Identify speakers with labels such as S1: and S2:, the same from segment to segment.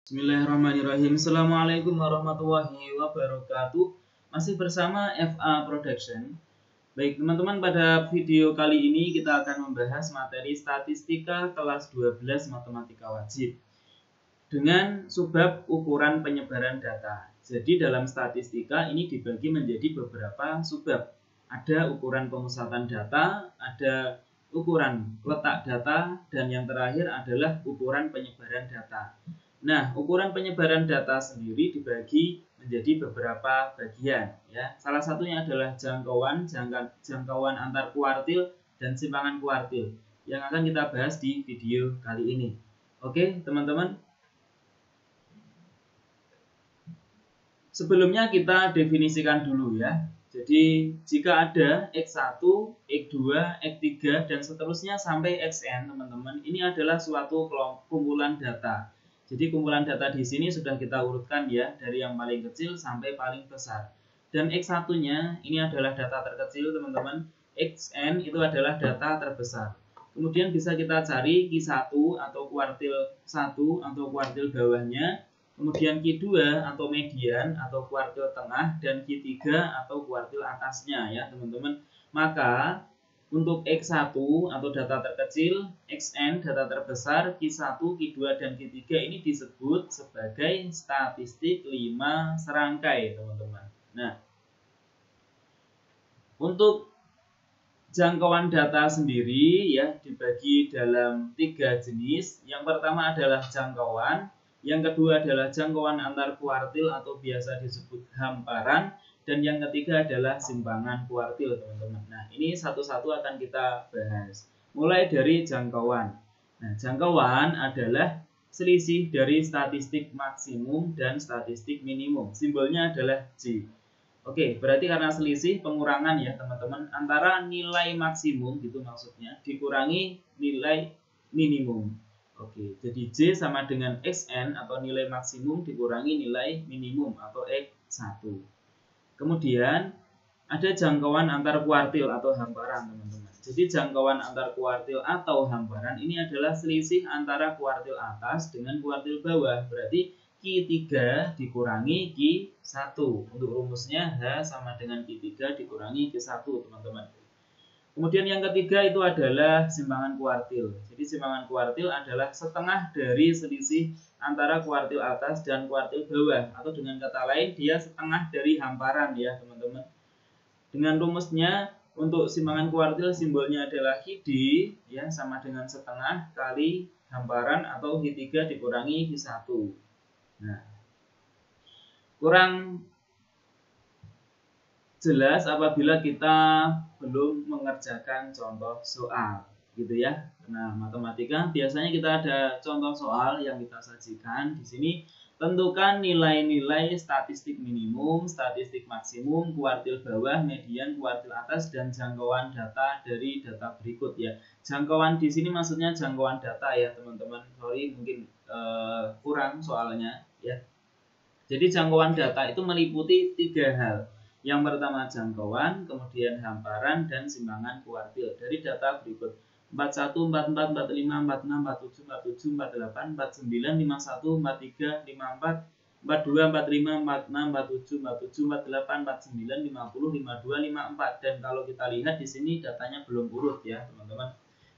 S1: Bismillahirrahmanirrahim. Assalamualaikum warahmatullahi wabarakatuh. Masih bersama FA Production. Baik teman-teman, pada video kali ini kita akan membahas materi statistika kelas 12 matematika wajib dengan subbab ukuran penyebaran data. Jadi dalam statistika ini dibagi menjadi beberapa subbab. Ada ukuran pemusatan data, ada ukuran letak data, dan yang terakhir adalah ukuran penyebaran data. Nah, ukuran penyebaran data sendiri dibagi menjadi beberapa bagian, ya. Salah satunya adalah jangkauan antar kuartil dan simpangan kuartil yang akan kita bahas di video kali ini. Oke, teman-teman. Sebelumnya kita definisikan dulu, ya. Jadi, jika ada X1, X2, X3 dan seterusnya sampai Xn, teman-teman, ini adalah suatu kumpulan data. Jadi kumpulan data di sini sudah kita urutkan, ya, dari yang paling kecil sampai paling besar. Dan X1-nya ini adalah data terkecil, teman-teman. Xn itu adalah data terbesar. Kemudian bisa kita cari Q1 atau kuartil 1 atau kuartil bawahnya. Kemudian Q2 atau median atau kuartil tengah, dan Q3 atau kuartil atasnya, ya, teman-teman. Maka untuk X1 atau data terkecil, Xn data terbesar, Q1, Q2, dan Q3 ini disebut sebagai statistik 5 serangkai, teman-teman. Nah, untuk jangkauan data sendiri, ya, dibagi dalam 3 jenis. Yang pertama adalah jangkauan, yang kedua adalah jangkauan antar kuartil atau biasa disebut hamparan, dan yang ketiga adalah simpangan kuartil, teman-teman. Nah, ini satu-satu akan kita bahas. Mulai dari jangkauan. Nah, jangkauan adalah selisih dari statistik maksimum dan statistik minimum. Simbolnya adalah J. Oke, berarti karena selisih pengurangan, ya, teman-teman, antara nilai maksimum gitu maksudnya dikurangi nilai minimum. Oke, jadi J sama dengan Xn atau nilai maksimum dikurangi nilai minimum atau X1. Kemudian ada jangkauan antar kuartil atau hamparan, teman-teman. Jadi jangkauan antar kuartil atau hamparan ini adalah selisih antara kuartil atas dengan kuartil bawah. Berarti Q3 dikurangi Q1. Untuk rumusnya H sama dengan Q3 dikurangi Q1, teman-teman. Kemudian yang ketiga itu adalah simpangan kuartil. Jadi simpangan kuartil adalah setengah dari selisih antara kuartil atas dan kuartil bawah. Atau dengan kata lain, dia setengah dari hamparan, ya, teman-teman. Dengan rumusnya, untuk simpangan kuartil simbolnya adalah Q3, ya, sama dengan setengah kali hamparan atau Q3 dikurangi Q1. Nah, kurang jelas apabila kita belum mengerjakan contoh soal, gitu, ya. Nah, matematika biasanya kita ada contoh soal yang kita sajikan di sini. Tentukan nilai-nilai statistik minimum, statistik maksimum, kuartil bawah, median, kuartil atas, dan jangkauan data dari data berikut, ya. Jangkauan di sini maksudnya jangkauan data, ya, teman-teman. Sorry, mungkin kurang soalnya, ya. Jadi jangkauan data itu meliputi 3 hal. Yang pertama jangkauan, kemudian hamparan, dan simpangan kuartil dari data berikut: 41, 44, 45, 46, 47, 47, 48, 49, 51, 43, 54, 42, 45, 46, 47, 47, 48, 49, 50, 52, 54. Dan kalau kita lihat di sini datanya belum urut, ya, teman-teman.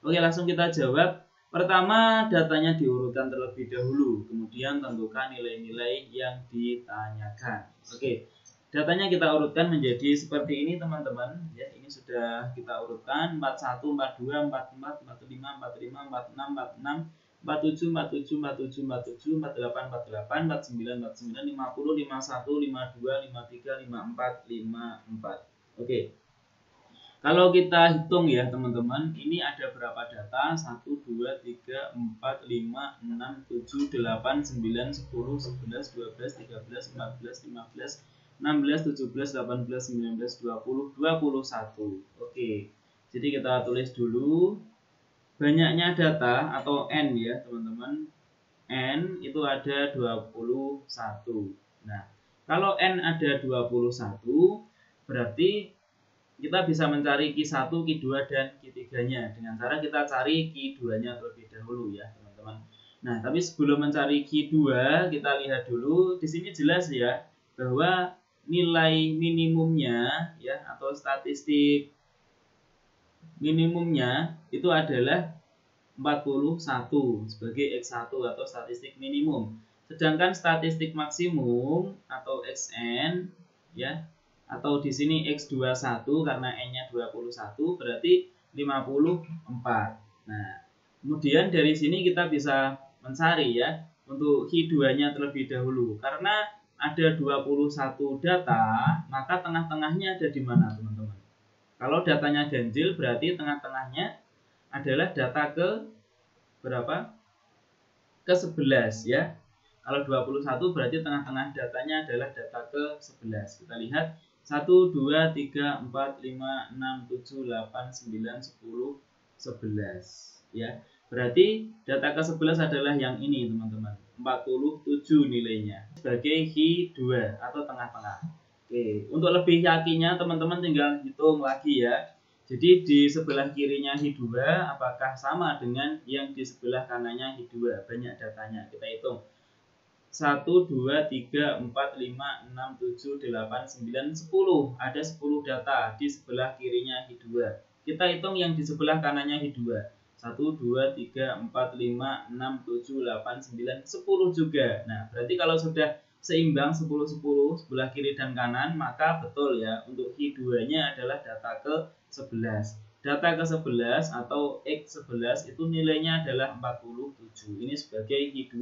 S1: Oke, langsung kita jawab. Pertama, datanya diurutkan terlebih dahulu, kemudian tentukan nilai-nilai yang ditanyakan. Oke. Datanya kita urutkan menjadi seperti ini, teman-teman. Ya, ini sudah kita urutkan: 41, 42, 44, 45, 45, 46, 46, 47, 47, 47, 47, 48, 48, 49, 49, 50, 51, 52, 53, 54, 54. Oke. Kalau kita hitung, ya, teman-teman, ini ada berapa data? 1, 2, 3, 4, 5, 6, 7, 8, 9, 10, 11, 12, 13, 14, 15, 16, 17, 18, 19, 20, 21. Oke. Jadi kita tulis dulu banyaknya data atau N, ya, teman-teman. N itu ada 21. Nah, kalau N ada 21, berarti kita bisa mencari Q1, Q2, dan Q3-nya dengan cara kita cari Q2-nya terlebih dahulu, ya, teman-teman. Nah, tapi sebelum mencari Q2, kita lihat dulu. Di sini jelas ya bahwa nilai minimumnya ya atau statistik minimumnya itu adalah 41 sebagai X1 atau statistik minimum. Sedangkan statistik maksimum atau XN ya atau di sini X21 karena N-nya 21 berarti 54. Nah, kemudian dari sini kita bisa mencari ya untuk Q2-nya terlebih dahulu. Karena ada 21 data, maka tengah-tengahnya ada di mana, teman-teman? Kalau datanya ganjil berarti tengah-tengahnya adalah data ke berapa? Ke 11 ya. Kalau 21 berarti tengah-tengah datanya adalah data ke 11. Kita lihat 1, 2, 3, 4, 5, 6, 7, 8, 9, 10, 11 ya. Berarti data ke 11 adalah yang ini teman-teman, 47 nilainya sebagai Q2 atau tengah-tengah. Oke, untuk lebih yakinnya teman-teman tinggal hitung lagi ya. Jadi di sebelah kirinya Q2 apakah sama dengan yang di sebelah kanannya Q2? Banyak datanya, kita hitung. 1, 2, 3, 4, 5, 6, 7, 8, 9, 10. Ada 10 data di sebelah kirinya Q2. Kita hitung yang di sebelah kanannya Q2. 1, 2, 3, 4, 5, 6, 7, 8, 9, 10 juga. Nah, berarti kalau sudah seimbang 10, 10 sebelah kiri dan kanan, maka betul ya untuk Q2-nya adalah data ke 11. Data ke 11 atau X11 itu nilainya adalah 47. Ini sebagai Q2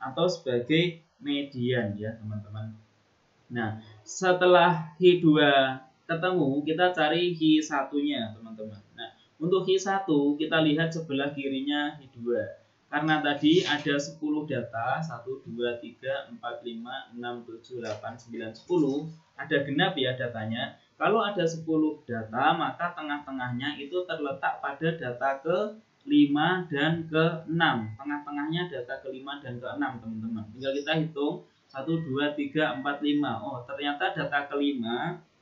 S1: atau sebagai median ya teman-teman. Nah, setelah Q2 ketemu, kita cari Q1-nya teman-teman. Nah, untuk Q1 kita lihat sebelah kirinya Q2. Karena tadi ada 10 data, 1, 2, 3, 4, 5, 6, 7, 8, 9, 10. Ada genap ya datanya. Kalau ada 10 data, maka tengah-tengahnya itu terletak pada data ke 5 dan ke 6. Tengah-tengahnya data ke 5 dan ke 6 teman-teman. Tinggal kita hitung 1, 2, 3, 4, 5. Oh, ternyata data ke-5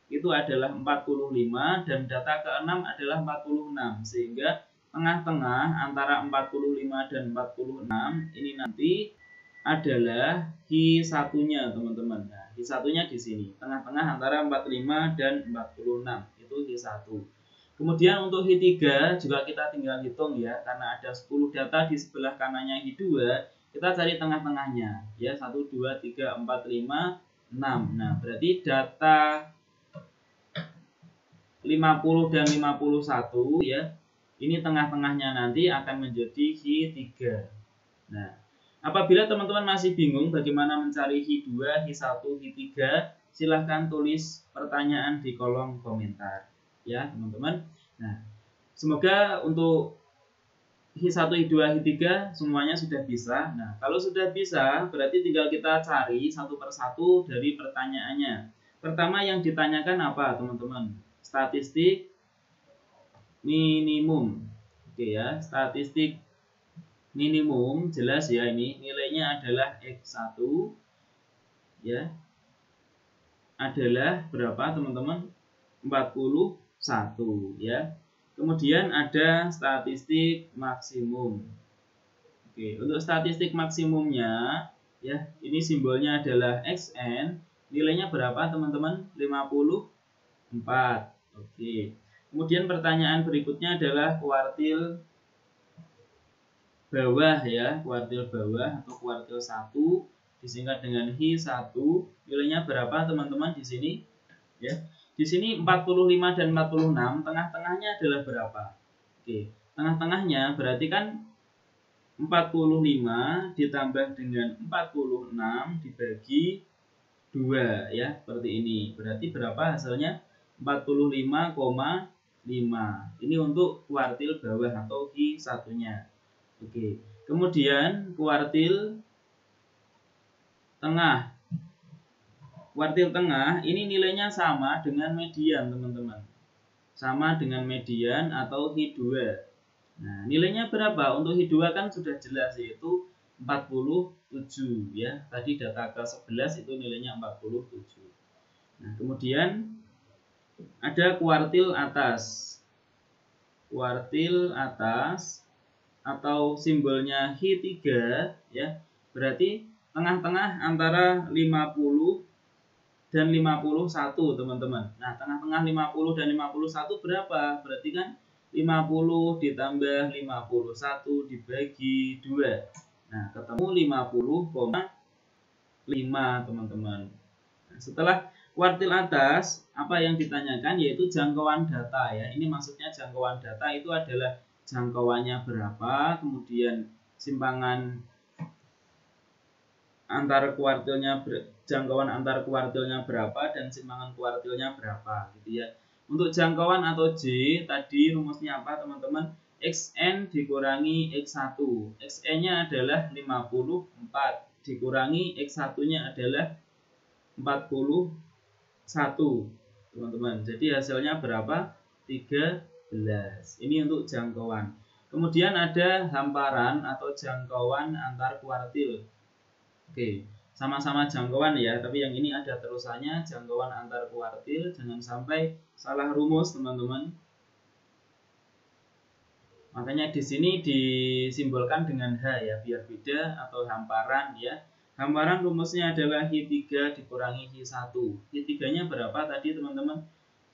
S1: itu adalah 45 dan data ke-6 adalah 46. Sehingga tengah-tengah antara 45 dan 46 ini nanti adalah Q1-nya teman-teman. Nah, Q1-nya di sini. Tengah-tengah antara 45 dan 46. Itu Q1. Kemudian untuk Q3 juga kita tinggal hitung ya. Karena ada 10 data di sebelah kanannya Q2. Kita cari tengah-tengahnya ya 1, 2, 3, 4, 5, 6. Nah berarti data 50 dan 51 ya, ini tengah-tengahnya nanti akan menjadi Q3. Nah apabila teman-teman masih bingung bagaimana mencari Q2, Q1, Q3, silahkan tulis pertanyaan di kolom komentar ya teman-teman. Nah semoga untuk Q1, Q2, Q3 semuanya sudah bisa. Nah, kalau sudah bisa, berarti tinggal kita cari satu persatu dari pertanyaannya. Pertama yang ditanyakan apa, teman-teman? Statistik minimum. Oke ya, statistik minimum jelas ya ini nilainya adalah X1 ya. Adalah berapa, teman-teman? 41 ya. Kemudian ada statistik maksimum. Oke, untuk statistik maksimumnya ya, ini simbolnya adalah XN. Nilainya berapa, teman-teman? 54. Oke. Kemudian pertanyaan berikutnya adalah kuartil bawah ya, kuartil bawah atau kuartil 1 disingkat dengan Q1. Nilainya berapa, teman-teman di sini? Ya. Di sini 45 dan 46, tengah-tengahnya adalah berapa? Oke, tengah-tengahnya berarti kan 45 ditambah dengan 46 dibagi 2 ya, seperti ini. Berarti berapa hasilnya? 45,5. Ini untuk kuartil bawah atau Q1-nya. Oke. Kemudian kuartil tengah. Kuartil tengah ini nilainya sama dengan median, teman-teman. Sama dengan median atau Q2. Nah, nilainya berapa? Untuk Q2 kan sudah jelas yaitu 47 ya. Tadi data ke-11 itu nilainya 47. Nah, kemudian ada kuartil atas. Kuartil atas atau simbolnya Hi3 ya, berarti tengah-tengah antara 50 dan 51 teman-teman. Nah, tengah-tengah 50 dan 51 berapa? Berarti kan 50 ditambah 51 dibagi 2. Nah, ketemu 50,5 teman-teman. Nah, setelah kuartil atas, apa yang ditanyakan yaitu jangkauan data ya. Ini maksudnya jangkauan data itu adalah jangkauannya berapa, kemudian simpangan antar kuartilnya, jangkauan antar kuartilnya berapa, dan simpangan kuartilnya berapa gitu ya. Untuk jangkauan atau J tadi rumusnya apa teman-teman? Xn dikurangi X1. Xn-nya adalah 54 dikurangi X1-nya adalah 41 teman-teman. Jadi hasilnya berapa? 13. Ini untuk jangkauan. Kemudian ada hamparan atau jangkauan antar kuartil. Oke, sama-sama jangkauan ya, tapi yang ini ada terusannya jangkauan antar kuartil. Jangan sampai salah rumus teman-teman. Makanya di sini disimbolkan dengan H ya, biar beda, atau hamparan ya. Hamparan rumusnya adalah Hi3 dikurangi Hi1. Hi3-nya berapa tadi teman-teman?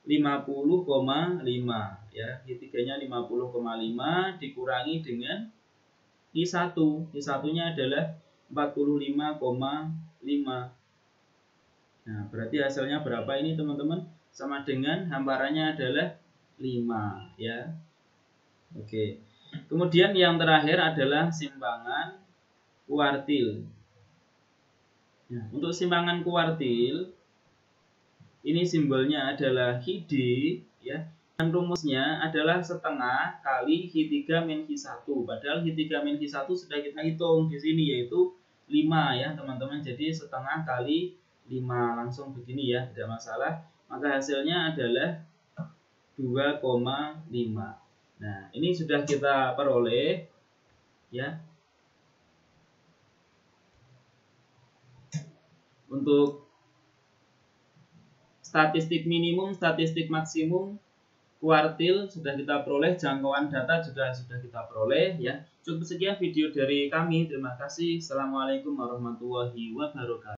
S1: 50,5 ya. Hi3-nya 50,5 dikurangi dengan Hi1. Hi1-nya adalah 45,5. Nah, berarti hasilnya berapa ini teman-teman? Sama dengan hamparannya adalah 5 ya. Oke. Kemudian yang terakhir adalah simpangan kuartil. Nah, untuk simpangan kuartil ini simbolnya adalah Hi-D ya. Dan rumusnya adalah setengah kali Hi3 min Hi1. Padahal Hi3 min Hi1 sudah kita hitung di sini yaitu 5 ya, teman-teman. Jadi setengah kali 5 langsung begini ya, tidak masalah. Maka hasilnya adalah 2,5. Nah, ini sudah kita peroleh ya. Untuk statistik minimum, statistik maksimum kuartil sudah kita peroleh, jangkauan data juga sudah kita peroleh ya. Cukup sekian video dari kami. Terima kasih. Assalamualaikum warahmatullahi wabarakatuh.